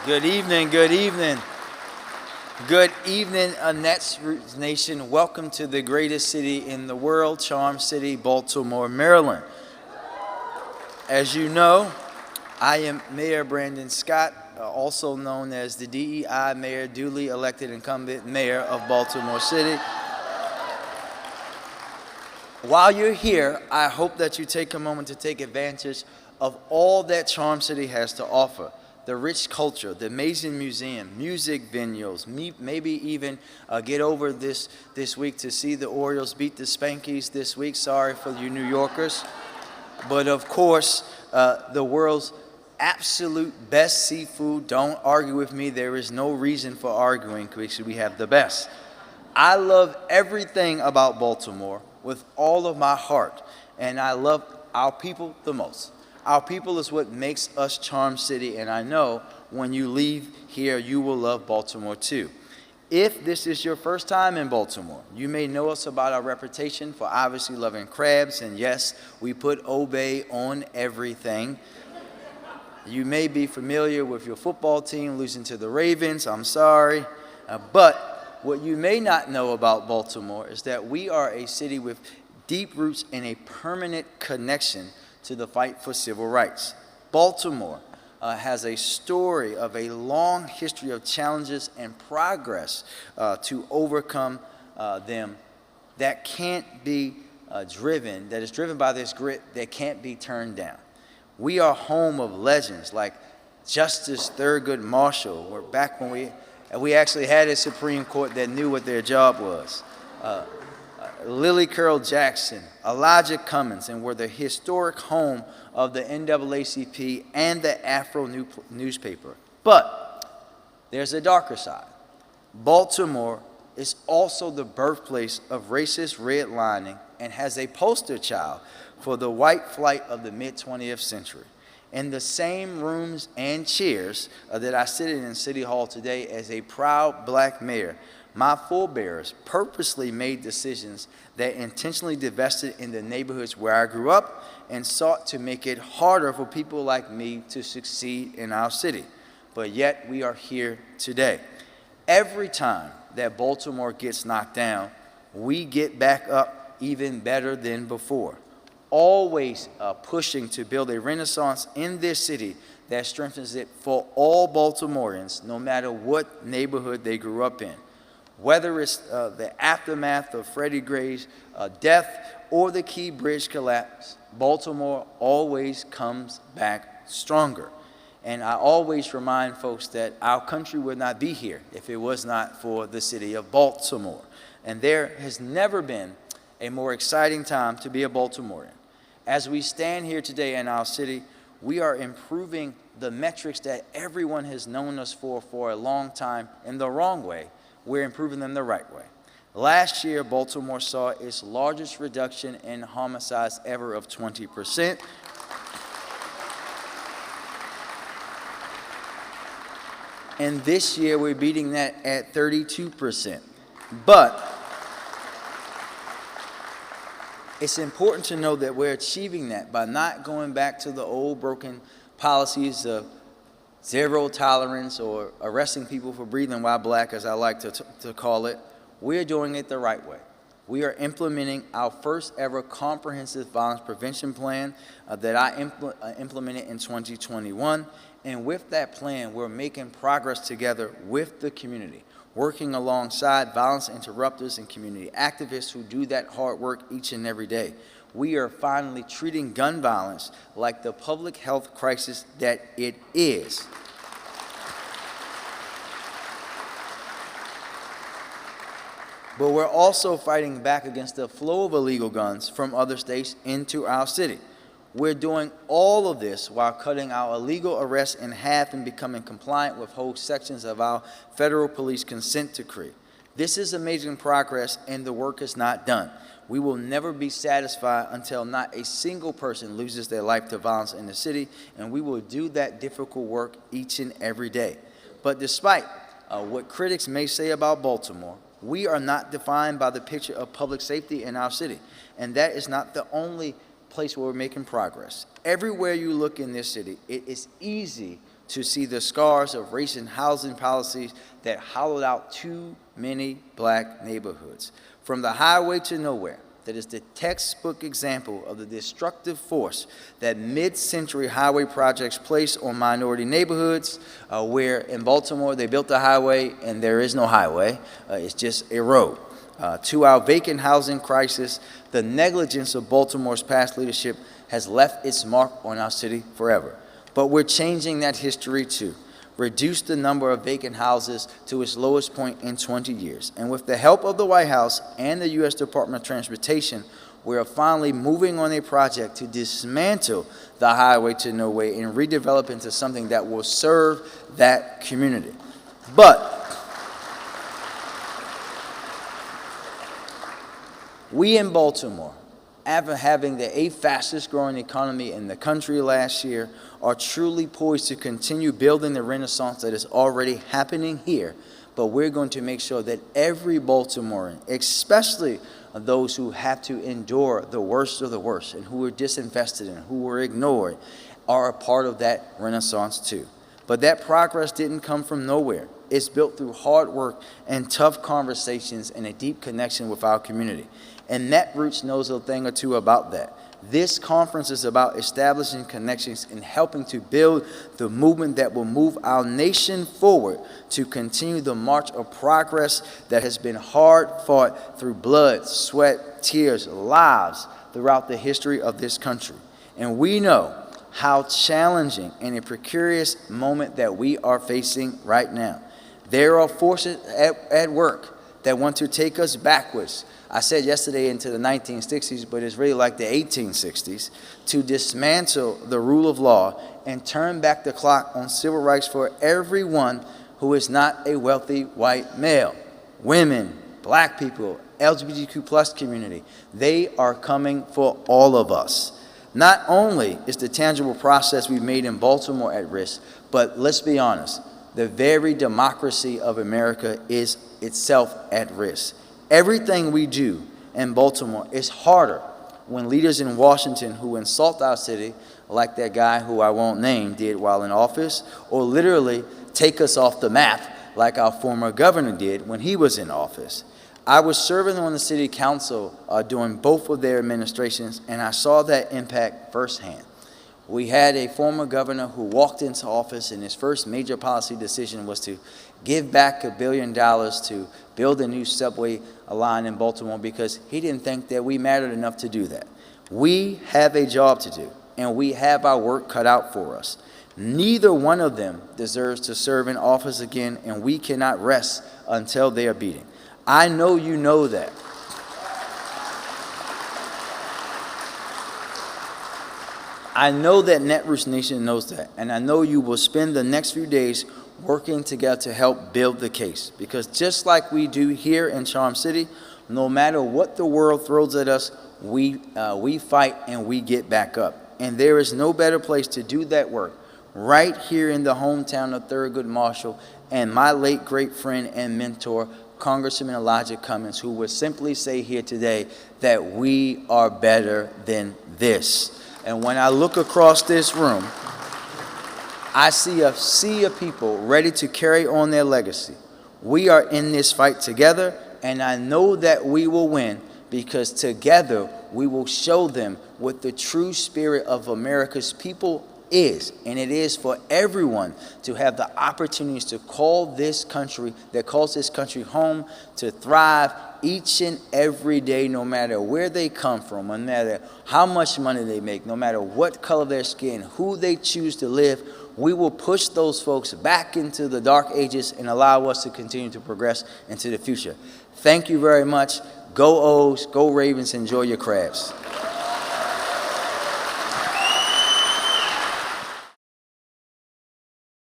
Good evening, good evening. Good evening, Netroots Nation. Welcome to the greatest city in the world, Charm City, Baltimore, Maryland. As you know, I am Mayor Brandon Scott, also known as the DEI Mayor, duly elected incumbent Mayor of Baltimore City. While you're here, I hope that you take a moment to take advantage of all that Charm City has to offer. The rich culture, the amazing museum, music venues, maybe even get over this week to see the Orioles beat the Spankies this week. Sorry for you New Yorkers. But of course, the world's absolute best seafood. Don't argue with me. There is no reason for arguing because we have the best. I love everything about Baltimore with all of my heart, and I love our people the most. Our people is what makes us Charm City, and I know when you leave here, you will love Baltimore too. If this is your first time in Baltimore, you may know us about our reputation for obviously loving crabs, and yes, we put Obey on everything. You may be familiar with your football team losing to the Ravens. I'm sorry. But what you may not know about Baltimore is that we are a city with deep roots and a permanent connection to the fight for civil rights. Baltimore has a story of a long history of challenges and progress to overcome them that can't be that is driven by this grit that can't be turned down. We are home of legends like Justice Thurgood Marshall, where back when we actually had a Supreme Court that knew what their job was. Lily Curl Jackson, Elijah Cummings, and were the historic home of the NAACP and the Afro newspaper. But there's a darker side. Baltimore is also the birthplace of racist redlining and has a poster child for the white flight of the mid-20th century. In the same rooms and chairs that I sit in City Hall today as a proud black mayor, my forebears purposely made decisions that intentionally divested in the neighborhoods where I grew up and sought to make it harder for people like me to succeed in our city. But yet we are here today. Every time that Baltimore gets knocked down, we get back up even better than before. Always pushing to build a renaissance in this city that strengthens it for all Baltimoreans, no matter what neighborhood they grew up in. Whether it's the aftermath of Freddie Gray's death or the Key Bridge collapse, Baltimore always comes back stronger. And I always remind folks that our country would not be here if it was not for the city of Baltimore. And there has never been a more exciting time to be a Baltimorean. As we stand here today in our city, we are improving the metrics that everyone has known us for a long time in the wrong way. We're improving them the right way. Last year, Baltimore saw its largest reduction in homicides ever of 20%. And this year, we're beating that at 32%. But it's important to know that we're achieving that by not going back to the old broken policies of zero tolerance or arresting people for breathing while black, as I like to call it. We're doing it the right way. We are implementing our first ever comprehensive violence prevention plan that I implemented in 2021. And with that plan, we're making progress together with the community, working alongside violence interrupters and community activists who do that hard work each and every day. We are finally treating gun violence like the public health crisis that it is. But we're also fighting back against the flow of illegal guns from other states into our city. We're doing all of this while cutting our illegal arrests in half and becoming compliant with whole sections of our federal police consent decree. This is amazing progress, and the work is not done. We will never be satisfied until not a single person loses their life to violence in the city, and we will do that difficult work each and every day. But despite what critics may say about Baltimore, we are not defined by the picture of public safety in our city, and that is not the only place where we're making progress. Everywhere you look in this city, it is easy to see the scars of race and housing policies that hollowed out too many black neighborhoods. From the highway to nowhere, that is the textbook example of the destructive force that mid-century highway projects place on minority neighborhoods, where in Baltimore they built the highway and there is no highway, it's just a road. To our vacant housing crisis, the negligence of Baltimore's past leadership has left its mark on our city forever. But we're changing that history too. Reduce the number of vacant houses to its lowest point in 20 years. And with the help of the White House and the U.S. Department of Transportation, we are finally moving on a project to dismantle the highway to nowhere and redevelop into something that will serve that community. But we in Baltimore, after having the 8th fastest growing economy in the country last year, are truly poised to continue building the renaissance that is already happening here. But we're going to make sure that every Baltimorean, especially those who have to endure the worst of the worst and who are disinvested and who were ignored, are a part of that renaissance too. But that progress didn't come from nowhere. It's built through hard work and tough conversations and a deep connection with our community. And Netroots knows a thing or two about that. This conference is about establishing connections and helping to build the movement that will move our nation forward to continue the march of progress that has been hard fought through blood, sweat, tears, lives throughout the history of this country. And we know how challenging and a precarious moment that we are facing right now. There are forces at work that want to take us backwards. I said yesterday into the 1960s, but it's really like the 1860s, to dismantle the rule of law and turn back the clock on civil rights for everyone who is not a wealthy white male. Women, black people, LGBTQ plus community, they are coming for all of us. Not only is the tangible process we've made in Baltimore at risk, but let's be honest, the very democracy of America is itself at risk. Everything we do in Baltimore is harder when leaders in Washington who insult our city, like that guy who I won't name did while in office, or literally take us off the map like our former governor did when he was in office. I was serving on the city council during both of their administrations, and I saw that impact firsthand. We had a former governor who walked into office, and his first major policy decision was to give back $1 billion to build a new subway line in Baltimore because he didn't think that we mattered enough to do that. We have a job to do, and we have our work cut out for us. Neither one of them deserves to serve in office again, and we cannot rest until they are beaten. I know you know that. I know that Netroots Nation knows that, and I know you will spend the next few days working together to help build the case. Because just like we do here in Charm City, no matter what the world throws at us, we fight and we get back up. And there is no better place to do that work right here in the hometown of Thurgood Marshall and my late great friend and mentor, Congressman Elijah Cummings, who would simply say here today that we are better than this. And when I look across this room, I see a sea of people ready to carry on their legacy. We are in this fight together, and I know that we will win because together we will show them what the true spirit of America's people is. And it is for everyone to have the opportunities to call this country, that calls this country home, to thrive each and every day, no matter where they come from, no matter how much money they make, no matter what color their skin, who they choose to live. We will push those folks back into the dark ages and allow us to continue to progress into the future. Thank you very much. Go O's, go Ravens, enjoy your crabs.